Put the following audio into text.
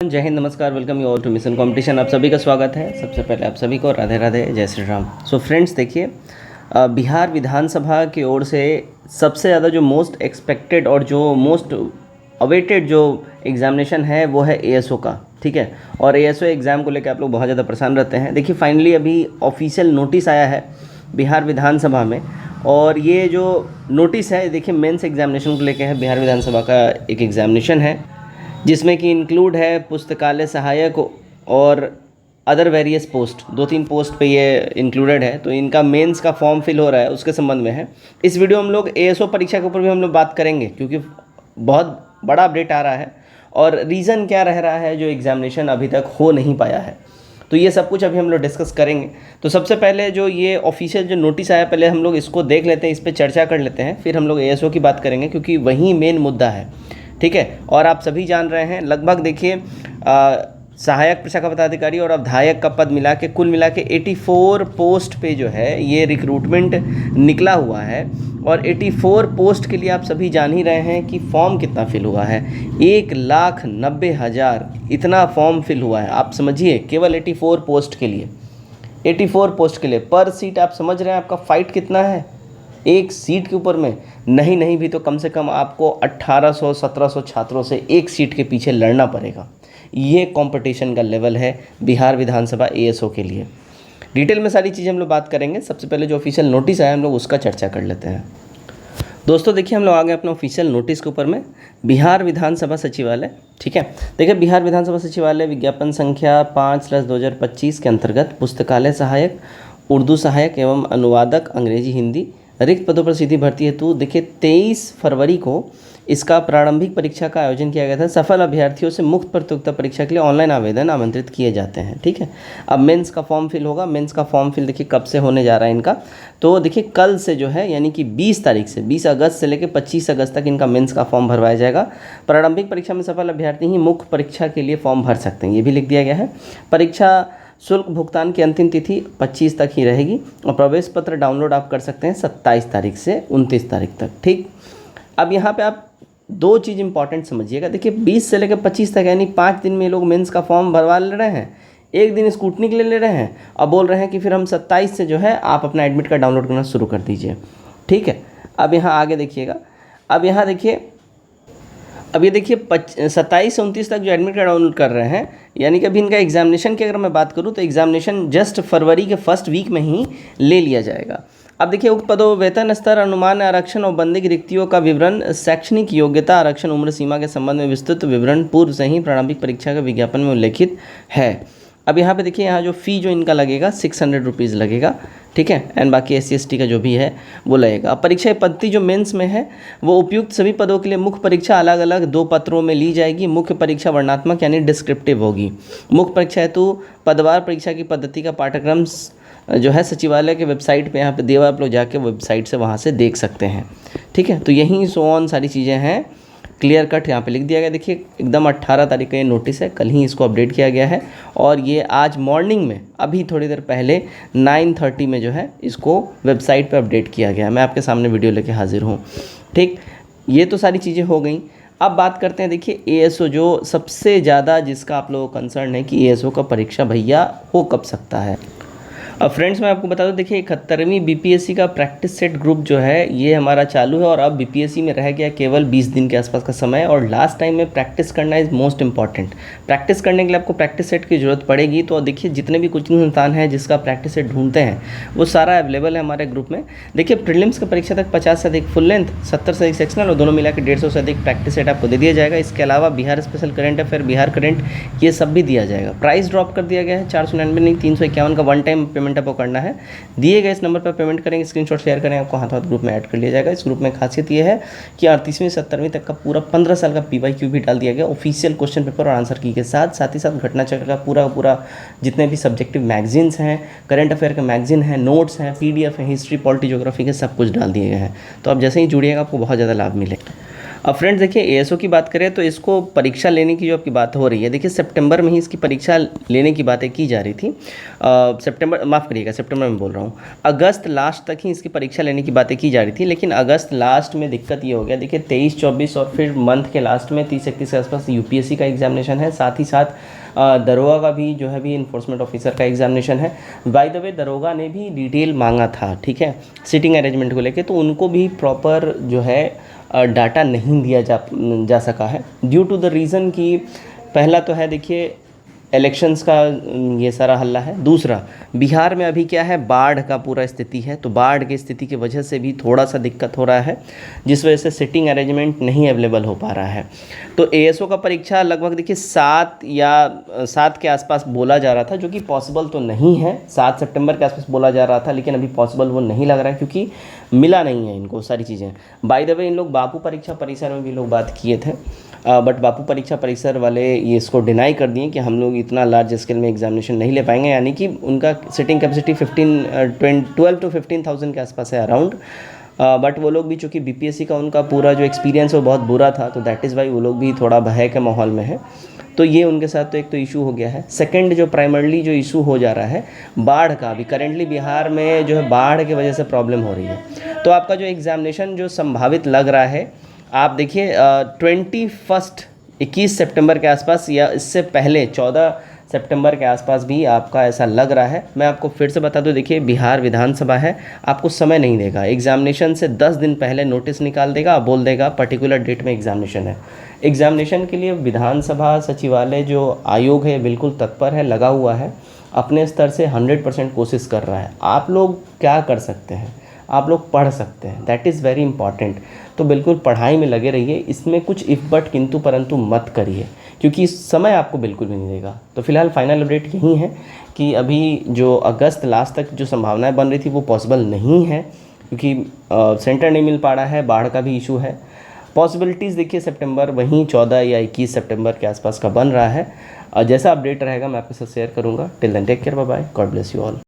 जय हिंद, नमस्कार, welcome you all to mission competition. आप सभी का स्वागत है। सबसे पहले आप सभी को राधे राधे, जय श्री राम। सो फ्रेंड्स, देखिए बिहार विधानसभा की ओर से सबसे ज़्यादा जो मोस्ट एक्सपेक्टेड और जो मोस्ट अवेटेड जो एग्जामिनेशन है वो है एएसओ का। ठीक है, और एएसओ एग्ज़ाम को लेकर आप लोग बहुत ज़्यादा परेशान रहते हैं। देखिए फाइनली अभी ऑफिशियल नोटिस आया है बिहार विधानसभा में, और ये जो नोटिस है देखिए मेंस एग्जामिनेशन को लेकर है। बिहार विधानसभा का एक एग्जामिनेशन है जिसमें कि इंक्लूड है पुस्तकालय सहायक और अदर वेरियस पोस्ट, 2-3 पोस्ट पे ये इंक्लूडेड है। तो इनका मेंस का फॉर्म फिल हो रहा है, उसके संबंध में है। इस वीडियो हम लोग एएसओ परीक्षा के ऊपर भी हम लोग बात करेंगे क्योंकि बहुत बड़ा अपडेट आ रहा है और रीज़न क्या रह रहा है जो एग्जामिनेशन अभी तक हो नहीं पाया है। तो ये सब कुछ अभी हम लोग डिस्कस करेंगे। तो सबसे पहले जो ये ऑफिशियल जो नोटिस आया, पहले हम लोग इसको देख लेते हैं, इस पर चर्चा कर लेते हैं, फिर हम लोग एएसओ की बात करेंगे क्योंकि वही मेन मुद्दा है। ठीक है, और आप सभी जान रहे हैं लगभग देखिए सहायक प्रशाखा पदाधिकारी और अवधायक का पद मिला के कुल मिला के 84 पोस्ट पे जो है ये रिक्रूटमेंट निकला हुआ है। और 84 पोस्ट के लिए आप सभी जान ही रहे हैं कि फॉर्म कितना फिल हुआ है। 1,90,000 इतना फॉर्म फिल हुआ है। आप समझिए केवल 84 पोस्ट के लिए, 84 पोस्ट के लिए पर सीट। आप समझ रहे हैं आपका फाइट कितना है एक सीट के ऊपर में। नहीं भी तो कम से कम आपको 1800-1700 छात्रों से एक सीट के पीछे लड़ना पड़ेगा। ये कंपटीशन का लेवल है बिहार विधानसभा एएसओ के लिए। डिटेल में सारी चीज़ें हम लोग बात करेंगे। सबसे पहले जो ऑफिशियल नोटिस आया हम लोग उसका चर्चा कर लेते हैं। दोस्तों देखिए हम लोग आ गए अपना ऑफिशियल नोटिस के ऊपर में, बिहार विधानसभा सचिवालय। ठीक है, देखिए बिहार विधानसभा सचिवालय विज्ञापन संख्या 5/2025 के अंतर्गत पुस्तकालय सहायक, उर्दू सहायक एवं अनुवादक अंग्रेजी हिंदी रिक्त पदों पर सीधी भर्ती हेतु देखिए 23 फरवरी को इसका प्रारंभिक परीक्षा का आयोजन किया गया था। सफल अभ्यर्थियों से मुक्त प्रतियोगिता परीक्षा के लिए ऑनलाइन आवेदन आमंत्रित किए जाते हैं। ठीक है, अब मेंस का फॉर्म फिल होगा। मेंस का फॉर्म फिल देखिए कब से होने जा रहा है इनका, तो देखिए कल से जो है यानी कि 20 तारीख से 20 अगस्त से लेकर 25 अगस्त तक इनका मेंस का फॉर्म भरवाया जाएगा। प्रारंभिक परीक्षा में सफल अभ्यर्थी ही मुख्य परीक्षा के लिए फॉर्म भर सकते हैं, ये भी लिख दिया गया है। परीक्षा शुल्क भुगतान की अंतिम तिथि 25 तक ही रहेगी और प्रवेश पत्र डाउनलोड आप कर सकते हैं 27 तारीख से 29 तारीख तक। ठीक, अब यहाँ पे आप दो चीज़ इंपॉर्टेंट समझिएगा। देखिए 20 से लेकर 25 तक यानी 5 दिन में लोग मेंस का फॉर्म भरवा ले रहे हैं, एक दिन स्कूटनी के लिए ले रहे हैं और बोल रहे हैं कि फिर हम 27 से जो है आप अपना एडमिट कार्ड डाउनलोड करना शुरू कर दीजिए। ठीक है, अब यहाँ आगे देखिएगा। अब यहाँ देखिए, अब ये देखिए 27 से 29 तक जो एडमिट कार्ड डाउनलोड कर रहे हैं, यानी कि अभी इनका एग्जामिनेशन की अगर मैं बात करूँ तो एग्जामिनेशन जस्ट फरवरी के फर्स्ट वीक में ही ले लिया जाएगा। अब देखिए उक्त पदों वेतन स्तर, अनुमान, आरक्षण और बंदी रिक्तियों का विवरण, शैक्षणिक योग्यता, आरक्षण, उम्र सीमा के संबंध में विस्तृत विवरण पूर्व से ही प्रारंभिक परीक्षा के विज्ञापन में उल्लेखित है। अब यहाँ पे देखिए यहाँ जो फ़ी जो इनका लगेगा 600 रुपीज़ लगेगा। ठीक है, एंड बाकी SC/ST का जो भी है वो लगेगा। अब परीक्षा पद्धति जो मेंस में है वो उपयुक्त सभी पदों के लिए मुख्य परीक्षा अलग अलग 2 पत्रों में ली जाएगी। मुख्य परीक्षा वर्णनात्मक यानी डिस्क्रिप्टिव होगी। मुख्य परीक्षा हेतु पदवार परीक्षा की पद्धति का पाठ्यक्रम जो है सचिवालय के वेबसाइट पे यहाँ पे दिया हुआ, आप लोग जाके वेबसाइट से वहाँ से देख सकते हैं। ठीक है, तो यही सो ऑन सारी चीज़ें हैं, क्लियर कट यहाँ पे लिख दिया गया। देखिए एकदम 18 तारीख का ये नोटिस है, कल ही इसको अपडेट किया गया है और ये आज मॉर्निंग में अभी थोड़ी देर पहले 9:30 में जो है इसको वेबसाइट पे अपडेट किया गया है। मैं आपके सामने वीडियो लेके हाजिर हूँ। ठीक, ये तो सारी चीज़ें हो गई। अब बात करते हैं देखिए एएसओ, जो सबसे ज़्यादा जिसका आप लोगों को कंसर्न है कि एएसओ का परीक्षा भैया हो कब सकता है। अब फ्रेंड्स मैं आपको बता दूं, देखिए 71वीं बीपीएससी का प्रैक्टिस सेट ग्रुप जो है ये हमारा चालू है और अब बीपीएससी में रह गया केवल 20 दिन के आसपास का समय और लास्ट टाइम में प्रैक्टिस करना इज़ मोस्ट इंपॉर्टेंट। प्रैक्टिस करने के लिए आपको प्रैक्टिस सेट की ज़रूरत पड़ेगी। तो देखिए जितने भी कोचिंग संस्थान हैं जिसका प्रैक्टिस सेट ढूंढते हैं वो सारा अवेलेबल है हमारे ग्रुप में। देखिए प्रीलिम्स का परीक्षा तक 50 से अधिक फुल लेंथ, 70 से अधिक सेक्शनल और दोनों मिला के 150 से अधिक प्रैक्टिस सेट आपको दे दिया जाएगा। इसके अलावा Bihar special current affair, Bihar current, ये सब भी दिया जाएगा। प्राइस ड्रॉप कर दिया गया है, 499 नहीं 351 का वन टाइम पेमेंट आपको करना है। दिए गए इस नंबर पर पेमेंट करेंगे, स्क्रीनशॉट शेयर करें, आपको हाथ ग्रुप में ऐड कर लिया जाएगा। इस ग्रुप में खासियत ये है कि 38वीं 70वीं तक का पूरा 15 साल का PYQ भी डाल दिया गया ऑफिशियल क्वेश्चन पेपर और आंसर की के साथ ही साथ घटना चक्र का पूरा जितने भी सब्जेक्टिव मैगजीन्स हैं, करंट अफेयर के मैगजीन हैं, नोट्स हैं, PDF है, हिस्ट्री, पॉलिटी, ज्योग्राफी के सब कुछ डाल दिए गए हैं। तो आप जैसे ही जुड़िएगा आपको बहुत ज़्यादा लाभ मिलेगा। अब फ्रेंड्स देखिए, एएसओ की बात करें तो इसको परीक्षा लेने की जो आपकी बात हो रही है, देखिए सितंबर में ही इसकी परीक्षा लेने की बातें की जा रही थी। सितंबर, माफ़ करिएगा, सितंबर में बोल रहा हूँ, अगस्त लास्ट तक ही इसकी परीक्षा लेने की बातें की जा रही थी। लेकिन अगस्त लास्ट में दिक्कत ये हो गया, देखिए 23-24 और फिर मंथ के लास्ट में 30-31 के आसपास यूपीएससी का एग्जामिनेशन है, साथ ही साथ दरोगा का भी जो है भी इन्फोर्समेंट ऑफिसर का एग्जामिनेशन है। बाय द वे दरोगा ने भी डिटेल मांगा था, ठीक है, सिटिंग अरेंजमेंट को लेके, तो उनको भी प्रॉपर जो है डाटा नहीं दिया जा सका है, ड्यू टू द रीज़न कि पहला तो है देखिए इलेक्शंस का ये सारा हल्ला है, दूसरा बिहार में अभी क्या है, बाढ़ का पूरा स्थिति है, तो बाढ़ की स्थिति की वजह से भी थोड़ा सा दिक्कत हो रहा है, जिस वजह से सिटिंग अरेंजमेंट नहीं अवेलेबल हो पा रहा है। तो एएसओ का परीक्षा लगभग देखिए 7 के आसपास बोला जा रहा था, जो कि पॉसिबल तो नहीं है, 7 सितंबर के आसपास बोला जा रहा था, लेकिन अभी पॉसिबल वो नहीं लग रहा है क्योंकि मिला नहीं है इनको सारी चीज़ें। बाय द वे इन लोग बापू परीक्षा परिसर में भी लोग बात किए थे, बट बापू परीक्षा परिसर वाले ये इसको डिनाई कर दिए कि हम लोग इतना लार्ज स्केल में एग्जामिनेशन नहीं ले पाएंगे, यानी कि उनका सिटिंग कैपेसिटी 12 to 15,000 के आसपास है अराउंड। बट वो लोग भी, चूँकि बीपीएससी का उनका पूरा जो एक्सपीरियंस है वो बहुत बुरा था, तो दैट इज़ वाई वो लोग भी थोड़ा भय के माहौल में है। तो ये उनके साथ तो एक तो इशू हो गया है। सेकंड जो प्राइमरली जो इशू हो जा रहा है बाढ़ का, अभी करेंटली बिहार में जो है बाढ़ की वजह से प्रॉब्लम हो रही है। तो आपका जो एग्ज़ामिनेशन जो संभावित लग रहा है, आप देखिए 21 सितंबर के आसपास या इससे पहले 14 सितंबर के आसपास भी आपका ऐसा लग रहा है। मैं आपको फिर से बता दूं, देखिए बिहार विधानसभा है, आपको समय नहीं देगा, एग्जामिनेशन से 10 दिन पहले नोटिस निकाल देगा, बोल देगा पर्टिकुलर डेट में एग्जामिनेशन है। एग्जामिनेशन के लिए विधानसभा सचिवालय जो आयोग है बिल्कुल तत्पर है, लगा हुआ है, अपने स्तर से 100% कोशिश कर रहा है। आप लोग क्या कर सकते हैं, आप लोग पढ़ सकते हैं, दैट इज़ वेरी इंपॉर्टेंट। तो बिल्कुल पढ़ाई में लगे रहिए, इसमें कुछ इफ़ बट किंतु परंतु मत करिए, क्योंकि इस समय आपको बिल्कुल भी नहीं देगा। तो फिलहाल फाइनल अपडेट यही है कि अभी जो अगस्त लास्ट तक जो संभावनाएं बन रही थी वो पॉसिबल नहीं है, क्योंकि सेंटर नहीं मिल पा रहा है, बाढ़ का भी इशू है। पॉसिबिलिटीज़ देखिए सितंबर वहीं 14 या 21 सितंबर के आसपास का बन रहा है। जैसा अपडेट रहेगा मैं आपके साथ शेयर करूँगा। Till then take care, bye bye, God bless you all.